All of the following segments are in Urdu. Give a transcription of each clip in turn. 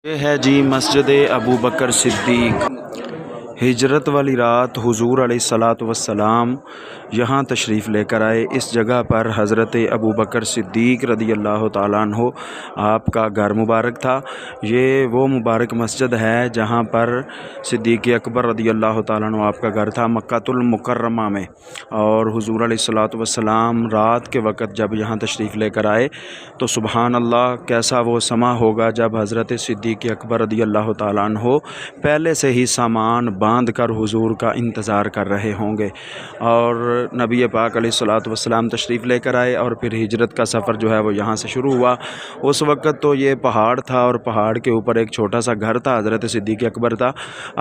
یہ ہے جی مسجد ابو بکر صدیق۔ ہجرت والی رات حضور علیہ الصلاۃ والسلام یہاں تشریف لے کر آئے۔ اس جگہ پر حضرت ابو بکر صدیق رضی اللہ تعالیٰ عنہ آپ کا گھر مبارک تھا۔ یہ وہ مبارک مسجد ہے جہاں پر صدیق اکبر رضی اللہ تعالیٰ عنہ آپ کا گھر تھا مکۃ المکرمہ میں، اور حضور علیہ الصلاۃ والسلام رات کے وقت جب یہاں تشریف لے کر آئے تو سبحان اللہ کیسا وہ سما ہوگا جب حضرت صدیق اکبر رضی اللہ تعالیٰ عنہ پہلے سے ہی سامان باندھ کر حضور کا انتظار کر رہے ہوں گے، اور نبی پاک علیہ الصلاۃ والسلام تشریف لے کر آئے اور پھر ہجرت کا سفر جو ہے وہ یہاں سے شروع ہوا۔ اس وقت تو یہ پہاڑ تھا اور پہاڑ کے اوپر ایک چھوٹا سا گھر تھا، حضرت صدیق اکبر تھا۔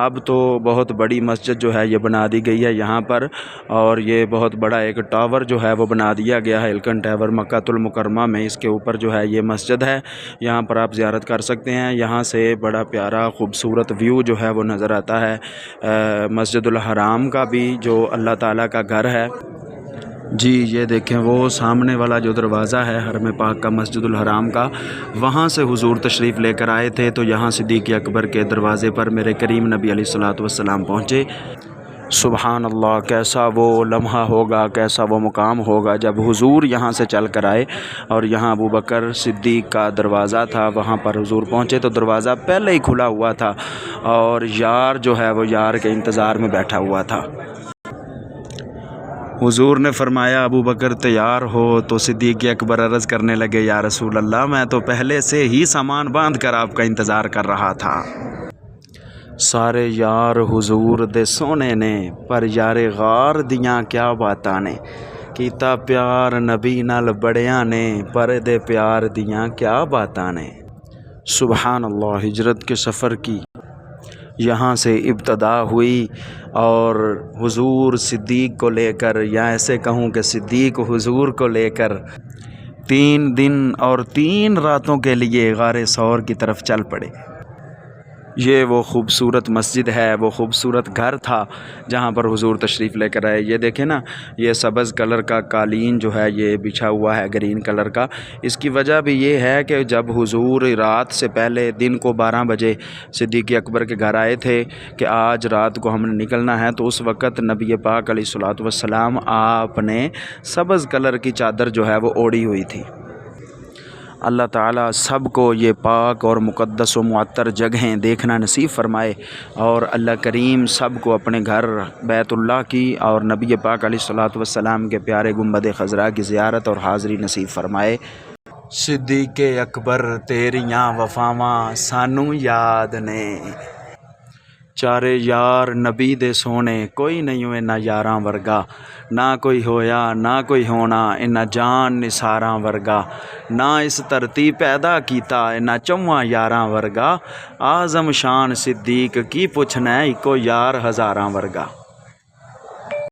اب تو بہت بڑی مسجد جو ہے یہ بنا دی گئی ہے یہاں پر، اور یہ بہت بڑا ایک ٹاور جو ہے وہ بنا دیا گیا ہے، ہلکن ٹاور مکۃ المکرمہ میں، اس کے اوپر جو ہے یہ مسجد ہے۔ یہاں پر آپ زیارت کر سکتے ہیں، یہاں سے بڑا پیارا خوبصورت ویو جو ہے وہ نظر آتا ہے مسجد الحرام کا بھی، جو اللہ تعالیٰ کا گھر ہے۔ جی یہ دیکھیں وہ سامنے والا جو دروازہ ہے حرم پاک کا مسجد الحرام کا، وہاں سے حضور تشریف لے کر آئے تھے، تو یہاں صدیق اکبر کے دروازے پر میرے کریم نبی علیہ الصلاۃ والسلام پہنچے۔ سبحان اللہ کیسا وہ لمحہ ہوگا، کیسا وہ مقام ہوگا جب حضور یہاں سے چل کر آئے اور یہاں ابو بکر صدیق کا دروازہ تھا، وہاں پر حضور پہنچے تو دروازہ پہلے ہی کھلا ہوا تھا اور یار جو ہے وہ یار کے انتظار میں بیٹھا ہوا تھا۔ حضور نے فرمایا ابو بکر تیار ہو، تو صدیق اکبر عرض کرنے لگے یا رسول اللہ میں تو پہلے سے ہی سامان باندھ کر آپ کا انتظار کر رہا تھا۔ سارے یار حضور دے سونے نے، پر یار غار دیاں کیا باتاں نے، کیتا پیار نبی نال بڑیاں نے، پر دے پیار دیاں کیا باتاں نے۔ سبحان اللہ، ہجرت کے سفر کی یہاں سے ابتدا ہوئی، اور حضور صدیق کو لے کر، یا ایسے کہوں کہ صدیق حضور کو لے کر 3 دن اور 3 راتوں کے لیے غار ثور کی طرف چل پڑے۔ یہ وہ خوبصورت مسجد ہے، وہ خوبصورت گھر تھا جہاں پر حضور تشریف لے کر آئے۔ یہ دیکھیں نا، یہ سبز کلر کا قالین جو ہے یہ بچھا ہوا ہے گرین کلر کا۔ اس کی وجہ بھی یہ ہے کہ جب حضور رات سے پہلے دن کو 12 بجے صدیق اکبر کے گھر آئے تھے کہ آج رات کو ہم نے نکلنا ہے، تو اس وقت نبی پاک علیہ الصلاۃ والسلام آپ نے سبز کلر کی چادر جو ہے وہ اوڑھی ہوئی تھی۔ اللہ تعالیٰ سب کو یہ پاک اور مقدس و معطر جگہیں دیکھنا نصیب فرمائے، اور اللہ کریم سب کو اپنے گھر بیت اللہ کی اور نبی پاک علیہ الصلاۃ والسلام کے پیارے گنبد خضرا کی زیارت اور حاضری نصیب فرمائے۔ صدیق اکبر تیریاں وفاواں سانو یاد نے، چارے یار نبی دے سونے کوئی نہیں ہوئے نہ یاراں ورگا، نہ کوئی ہویا نہ کوئی ہونا انہاں جان نثاراں ورگا، نہ اس دھرتی پیدا کیتا انہاں 4 یاراں ورگا، اعظم شان صدیق کی پوچھنا ہے اکو یار ہزاراں ورگا۔